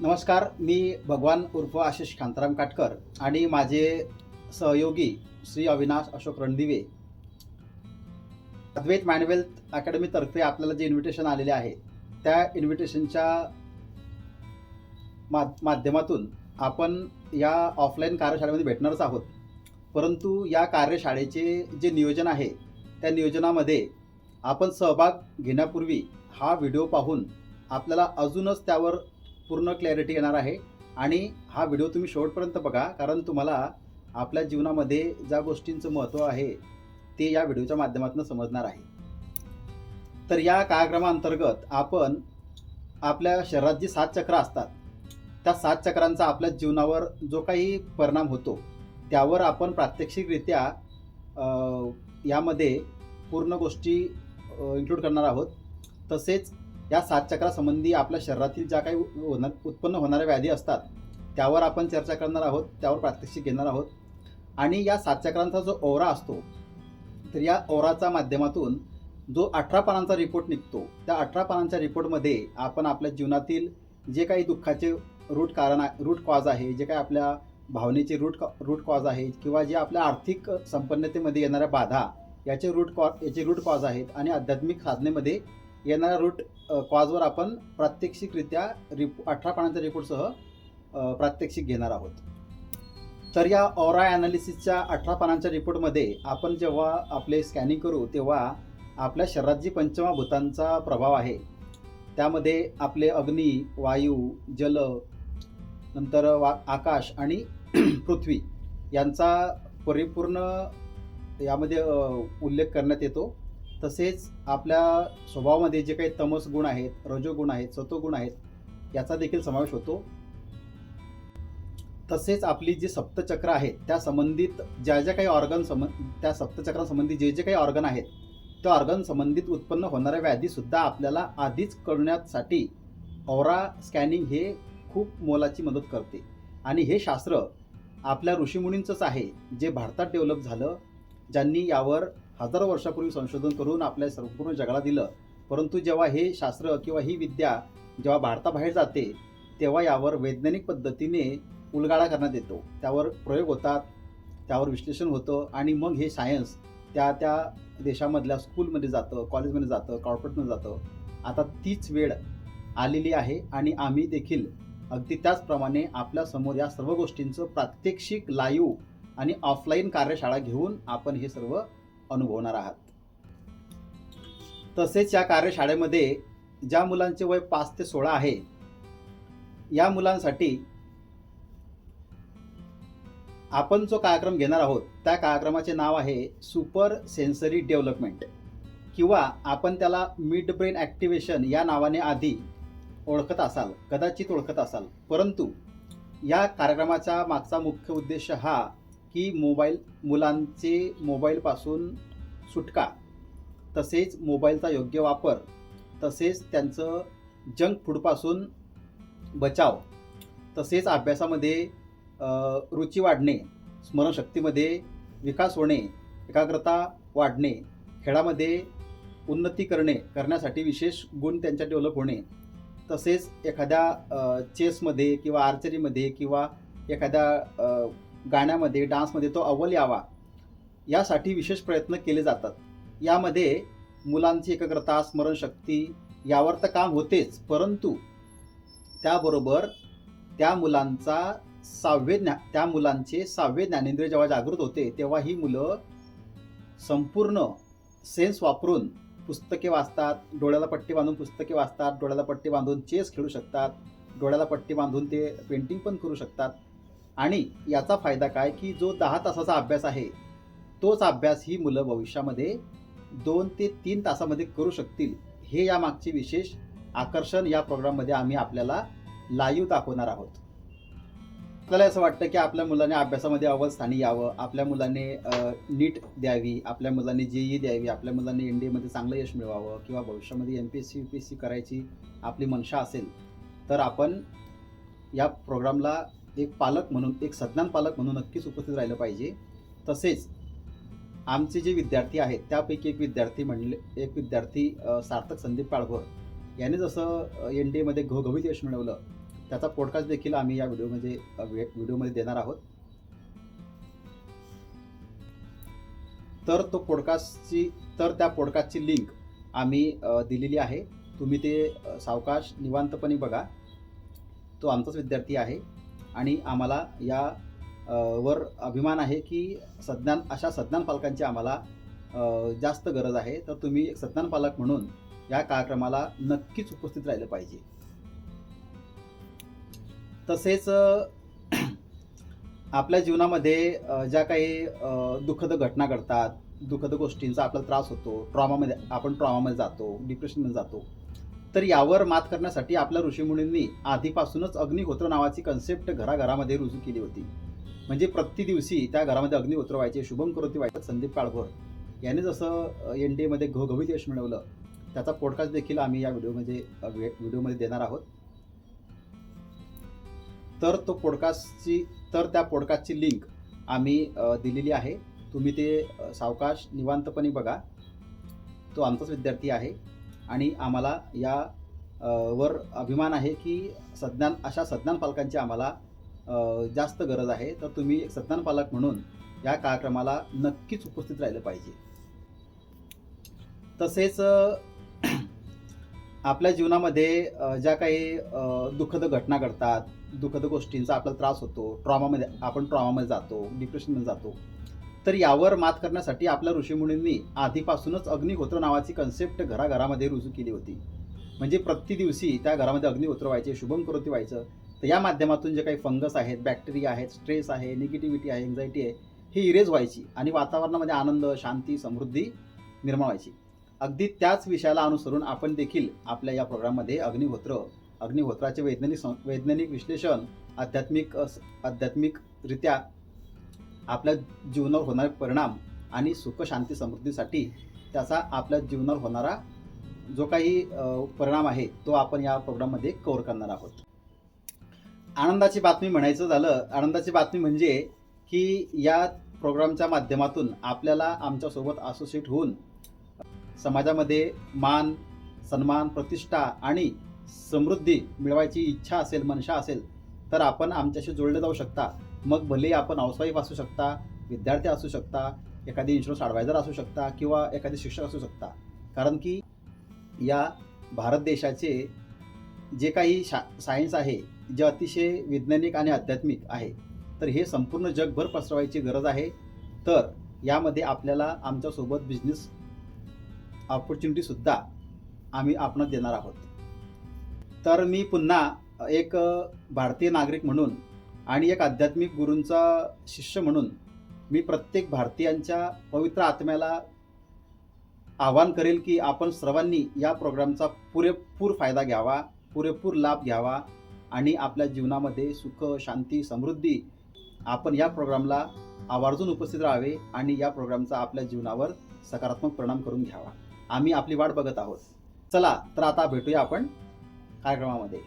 नमस्कार. मी भगवान उर्फ आशिष कांताराम काटकर आणि माझे सहयोगी श्री अविनाश अशोक रणदिवे अद्वैत माइंडवेल्थ अकॅडमीतर्फे आपल्याला जे इन्व्हिटेशन आलेले आहे त्या इन्व्हिटेशनच्या माध्यमातून आपण या ऑफलाईन कार्यशाळेमध्ये भेटणारच आहोत. परंतु या कार्यशाळेचे जे नियोजन आहे त्या नियोजनामध्ये आपण सहभाग घेण्यापूर्वी हा व्हिडिओ पाहून आपल्याला अजूनच त्यावर पूर्ण क्लॅरिटी येणार आहे. आणि हा व्हिडिओ तुम्ही शेवटपर्यंत बघा, कारण तुम्हाला आपल्या जीवनामध्ये ज्या गोष्टींचं महत्त्व आहे ते या व्हिडिओच्या माध्यमातून समजणार आहे. तर या कार्यक्रमाअंतर्गत आपण आपल्या शरीरात जी 7 चक्र असतात त्या 7 चक्रांचा आपल्या जीवनावर जो काही परिणाम होतो त्यावर आपण प्रात्यक्षिकरित्या यामध्ये पूर्ण गोष्टी इन्क्लूड करणार आहोत. तसेच या 7 चक्रासंबंधी आपल्या शरीरातील ज्या काही उत्पन्न होणाऱ्या व्याधी असतात त्यावर आपण चर्चा करणार आहोत, त्यावर प्रात्यक्षिक घेणार आहोत. आणि या 7 चक्रांचा जो ओरा असतो तर या ओराच्या माध्यमातून जो 18 पानांचा रिपोर्ट निघतो त्या 18 पानांच्या रिपोर्टमध्ये आपण आपल्या जीवनातील जे काही दुःखाचे रूट कॉज आहे, जे काही आपल्या भावनेचे रूट कॉज आहे, किंवा जे आपल्या आर्थिक संपन्नतेमध्ये येणाऱ्या बाधा याचे रूट कॉज आहेत, आणि आध्यात्मिक साधनेमध्ये येणाऱ्या रूट कॉजवर आपण प्रात्यक्षिकरित्या 18 पानांच्या रिपोर्टसह प्रात्यक्षिक घेणार आहोत. तर या ऑरा ॲनालिसिसच्या 18 पानांच्या रिपोर्टमध्ये आपण जेव्हा आपले स्कॅनिंग करू तेव्हा आपल्या शरीरात जी पंचमहाभूतांचा प्रभाव आहे त्यामध्ये आपले अग्नी, वायू, जल, नंतर आकाश आणि पृथ्वी यांचा परिपूर्ण यामध्ये उल्लेख करण्यात येतो. तसेच आपल्या स्वभावामध्ये जे काही तमस गुण आहेत, रजोगुण आहेत, सत्वगुण आहेत याचा देखील समावेश होतो. तसेच आपली जी सप्तचक्र आहेत त्या संबंधित ज्या ज्या काही त्या सप्तचक्रांसंबंधी जे जे काही ऑर्गन आहेत त्या ऑर्गन संबंधित उत्पन्न होणाऱ्या व्याधीसुद्धा आपल्याला आधीच कळण्यासाठी ऑरा स्कॅनिंग हे खूप मोलाची मदत करते. आणि हे शास्त्र आपल्या ऋषीमुनींचंच आहे, जे भारतात डेव्हलप झालं, ज्यांनी यावर हजारो वर्षापूर्वी संशोधन करून आपल्या संपूर्ण जगाला दिलं. परंतु जेव्हा हे शास्त्र किंवा ही विद्या जेव्हा भारताबाहेर जाते तेव्हा यावर वैज्ञानिक पद्धतीने उलगाडा करण्यात येतो, त्यावर प्रयोग होतात, त्यावर विश्लेषण होतं, आणि मग हे सायन्स त्या त्या देशामधल्या स्कूलमध्ये जातं, कॉलेजमध्ये जातं, कॉर्पोरेटमध्ये जातं. आता तीच वेळ आलेली आहे आणि आम्ही देखील अगदी त्याचप्रमाणे आपल्यासमोर या सर्व गोष्टींचं प्रात्यक्षिक लाईव्ह आणि ऑफलाईन कार्यशाळा घेऊन आपण हे सर्व अनुभवणार आहात. तसेच या कार्यशाळेमध्ये ज्या मुलांचे वय 5 ते 16 आहे या मुलांसाठी आपण जो कार्यक्रम घेणार आहोत त्या कार्यक्रमाचे नाव आहे सुपर सेन्सरी डेव्हलपमेंट, किंवा आपण त्याला मिड ब्रेन ॲक्टिव्हेशन या नावाने आधी कदाचित ओळखत असाल. परंतु या कार्यक्रमाचा मागचा मुख्य उद्देश हा की मुलांचे मोबाईलपासून सुटका, तसेच मोबाईलचा योग्य वापर, तसेच त्यांचं जंक फूडपासून बचाव, तसेच अभ्यासामध्ये रुची वाढणे, स्मरणशक्तीमध्ये विकास होणे, एकाग्रता वाढणे, खेळामध्ये उन्नती करण्यासाठी विशेष गुण त्यांच्या डेव्हलप होणे, तसेच एखाद्या चेसमध्ये किंवा आर्चरीमध्ये किंवा एखाद्या गाण्यामध्ये, डान्समध्ये तो अव्वल यावा यासाठी विशेष प्रयत्न केले जातात. यामध्ये मुलांची एकाग्रता, स्मरणशक्ती यावर तर काम होतेच, परंतु त्याबरोबर त्या मुलांचे 6वे ज्ञानेंद्रिय जेव्हा जागृत होते तेव्हा ही मुलं संपूर्ण सेन्स वापरून पुस्तके वाचतात, डोळ्याला पट्टी बांधून पुस्तके वाचतात, डोळ्याला पट्टी बांधून चेस खेळू शकतात, डोळ्याला पट्टी बांधून ते पेंटिंग पण करू शकतात. आणि याचा फायदा काय की जो 10 तासाचा अभ्यास आहे तोच अभ्यास ही मुलं भविष्यामध्ये 2 ते 3 तासामध्ये करू शकतील. हे यामागचे विशेष आकर्षण या प्रोग्राममध्ये आम्ही आपल्याला लाईव्ह दाखवणार आहोत. आपल्याला असं वाटतं की आपल्या मुलाने अभ्यासामध्ये अव्वल स्थानी यावं, आपल्या मुलाने नीट द्यावी, आपल्या मुलांनी JEE द्यावी, आपल्या मुलांनी NDAमध्ये चांगलं यश मिळवावं, किंवा भविष्यामध्ये MPSC UPSC करायची आपली मनशा असेल तर आपण या प्रोग्रामला एक पालक म्हणून, एक सज्ञान पालक म्हणून नक्कीच उपस्थित राहिलं पाहिजे. तसेच आमचे जे विद्यार्थी आहेत त्यापैकी एक विद्यार्थी सार्थक संदीप काळभोर याने जसं NDAमध्ये घवघवीत यश मिळवलं त्याचा पॉडकास्ट देखील आम्ही या व्हिडिओमध्ये देणार आहोत. तर त्या पॉडकास्टची लिंक आम्ही दिलेली आहे. तुम्ही ते सावकाश निवांतपणे बघा. तो आमचाच विद्यार्थी आहे आणि आम्हाला वर अभिमान आहे की अशा सज्ञान पालकांची आम्हाला जास्त गरज आहे. तर तुम्ही एक सज्ञान पालक म्हणून या कार्यक्रमाला नक्कीच उपस्थित राहिलं पाहिजे. तसेच आपल्या जीवनामध्ये ज्या काही दुःखद घटना घडतात, दुःखद गोष्टींचा आपल्याला त्रास होतो, आपण ट्रॉमामध्ये जातो, डिप्रेशनमध्ये जातो. तर यावर मात करण्यासाठी आपल्या ऋषीमुनींनी आधीपासूनच अग्निहोत्र नावाची कन्सेप्ट घराघरामध्ये रुजू केली होती. म्हणजे प्रति दिवशी त्या घरामध्ये अग्निहोत्र व्हायचे, शुभम करोती व्हायचे. संदीप काळभोर याने जसं NDAमध्ये घवघवीत यश मिळवलं, त्याचा पॉडकास्ट देखील आम्ही या व्हिडिओमध्ये देणार आहोत. तर त्या पॉडकास्टची लिंक आम्ही दिलेली आहे. तुम्ही ते सावकाश निवांतपणे बघा. तो आमचाच विद्यार्थी आहे आणि आम्हाला वर अभिमान आहे की अशा सज्ञान पालकांची आम्हाला जास्त गरज आहे. तर तुम्ही एक सज्ञान पालक म्हणून या कार्यक्रमाला नक्कीच उपस्थित राहिलं पाहिजे. तसेच आपल्या जीवनामध्ये ज्या काही दुःखद घटना घडतात, दुःखद गोष्टींचा आपल्याला त्रास होतो, आपण ट्रॉमामध्ये जातो, डिप्रेशनमध्ये जातो. तर यावर मात करण्यासाठी आपल्या ऋषीमुनींनी आधीपासूनच अग्निहोत्र नावाची कन्सेप्ट घराघरामध्ये रुजू केली होती. म्हणजे प्रति दिवशी त्या घरामध्ये अग्निहोत्र व्हायचे, शुभम करोती व्हायचं. तर या माध्यमातून जे काही फंगस आहेत, बॅक्टेरिया आहेत, स्ट्रेस आहे, निगेटिव्हिटी आहे, एन्झायटी आहे, ही इरेज व्हायची आणि वातावरणामध्ये आनंद, शांती, समृद्धी निर्माण व्हायची. अगदी त्याच विषयाला अनुसरून आपण देखील आपल्या या प्रोग्राममध्ये अग्निहोत्राचे वैज्ञानिक विश्लेषण, आध्यात्मिकरित्या आपल्या जीवनावर होणारे परिणाम आणि सुख, शांती, समृद्धीसाठी त्याचा आपल्या जीवनावर होणारा जो काही परिणाम आहे तो आपण या प्रोग्राममध्ये कव्हर करणार आहोत. आनंदाची बातमी म्हणजे की या प्रोग्रामच्या माध्यमातून आपल्याला आमच्यासोबत असोसिएट होऊन समाजामध्ये मान, सन्मान, प्रतिष्ठा आणि समृद्धी मिळवायची इच्छा असेल, मनशा असेल तर आपण आमच्याशी जोडले जाऊ शकता. मग भले आपण हाऊसवाईफ असू शकता, विद्यार्थी असू शकता, एखादी इन्शुरन्स ॲडवायझर असू शकता किंवा एखादी शिक्षक असू शकता. कारण की या भारत देशाचे जे काही सायन्स आहे, जे अतिशय वैज्ञानिक आणि आध्यात्मिक आहे, तर हे संपूर्ण जगभर पसरवायची गरज आहे. तर यामध्ये आपल्याला आमच्यासोबत बिझनेस ऑपॉर्च्युनिटीसुद्धा आम्ही आपणास देणार आहोत. तर मी पुन्हा एक भारतीय नागरिक म्हणून आणि एक आध्यात्मिक गुरूंचा शिष्य म्हणून मी प्रत्येक भारतीयांच्या पवित्र आत्म्याला आवाहन करेल की आपण सर्वांनी या प्रोग्रामचा पुरेपूर फायदा घ्यावा, पुरेपूर लाभ घ्यावा आणि आपल्या जीवनामध्ये सुख, शांती, समृद्धी आपण या प्रोग्रामला आवर्जून उपस्थित राहावे आणि या प्रोग्रामचा आपल्या जीवनावर सकारात्मक परिणाम करून घ्यावा. आम्ही आपली वाट बघत आहोत. चला तर आता भेटूया आपण कार्यक्रमामध्ये.